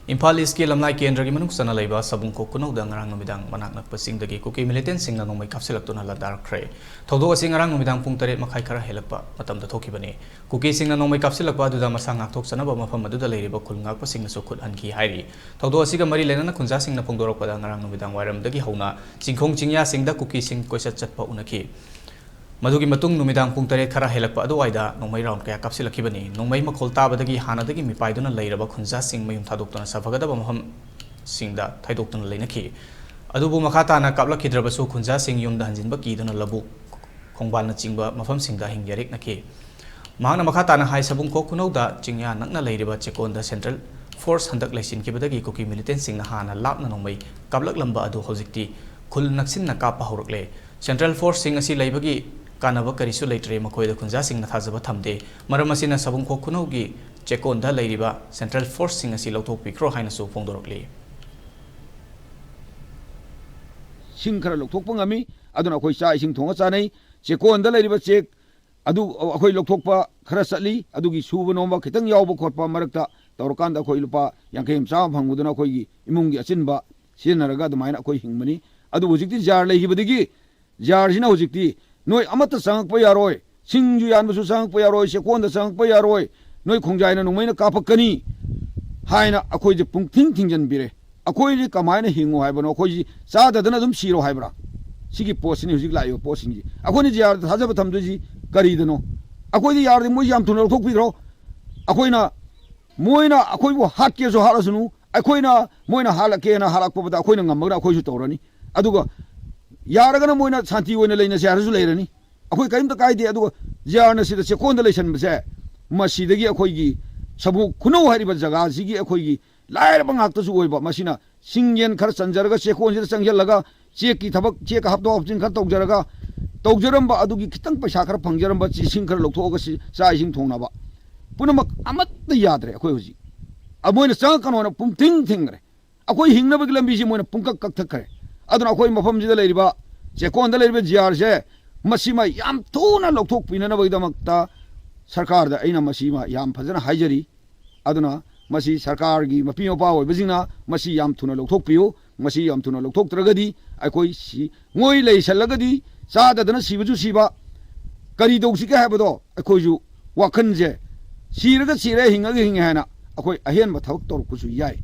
Imphal East ki lamnai kendra gi manuk sana leiba sabungko kunauda ngarang numidang manak nakpasingdagi kuki militant singna nongmai kapsilaktuna ladar khre thodo asing ngarang numidang pung 8 makhai khara helakpa matamda thokibani kuki singna nongmai kapsilakpa aduda masang ngakthok sanaba mafam aduda leiriba khulngakpa singna su khut hanki hairi thodo asiga mari lenana khunja singna phongdorokpada ngarang numidang wairamdagi hauna chingkhong chingya singda kuki sing koisat chatpa unaki Madugi matung numidang pung 8 khara helakpa aduwaida nongmai round kaya kapsilakibani nongmai makhol tabadagi hanadagi mipaiduna leiraba khunja sing mayum thadoktuna safagadaba maham singda thaidoktan leinaki adubu makhatana kaplakidrabasu khunja sing yumda hanjinba kiduna labu khongbalna chingba mafam singda hingyarik naki mahana makhatana hai sabung ko kunauda chingya nakna leiriba chekonda central force handak laisin kibadagi kuki militant singna hana lapna nongmai kaplak lamba adu hojikti khul naksinna kapa horakle central force sing asi leibagi kanaba karisu leitre makoida khunja singna thajaba thamde maram asina sabung ko kunaugi chekonda leiriba central force sing asi lauthok pikro haina su phongdorokle sing khara lokthok pangami aduna khoi cha ising thonga chanai chekonda leiriba chek adu akhoi lokthokpa khara satli adugi suba nomba khitang yawba khotpa marakta tawrkanda khoi lupa yangkhem cha phanguduna khoi imungi achinba sinaraga dumaina khoi hingmani adu hujikti jar leihibadigi jar sina hujikti noi amata sangakpa yaroi singju yanbasu sangakpa yaroi chekonda sangakpa yaroi noi khongjai na nongmaina kapakani haina akhoi je pungthing thingjan bire akhoi je kamaina hingo haibano akhoi ji sada dana dum siro haibra sigi posini hujik layo posingi akhoi ni jar thajaba thamduji kari dano akhoi di yar moi yam thunal thok pigro akhoi na moina akhoi bo hatke so halasunu akhoi na moina halake na halakpa bada akhoi na ngamra akhoi su tawrani aduga yaragana moina santi oina leina se harasu leirani akhoi kaimta kaide aduga jarna sida chekonda leisan base masidagi akhoi gi sabu kunau hariba jaga sigi akhoi gi lairba ngakta su oiba masina singyen khar sanjaraga chekon sida sangjalaga cheki thabak chek hapdo opjin khar tawjaraga tawjaramba adugi khitang paisa khar phangjaramba chi sing khar lokthoga si sa ising thongnaba punamak amatta yadre akhoi hoji amoina sang kanona pumting thingre akhoi hingnabagi lambi si moina pungkak kak thakre aduna akhoi mafam jida leiriba chekonda leiriba jar se masima yam thuna lokthok pinana bagdamakta sarkar da aina masima yam phajana haijari aduna masi sarkar gi mapi opa oi bajingna masi yam thuna lokthok piyo masi yam thuna lokthok tragadi akhoi si ngoi lei salagadi sada dana sibaju siba kari dogsi ka habado akhoi ju wakhan je siraga sire hinga hinga hana akhoi ahen ma thawk tor kusu yai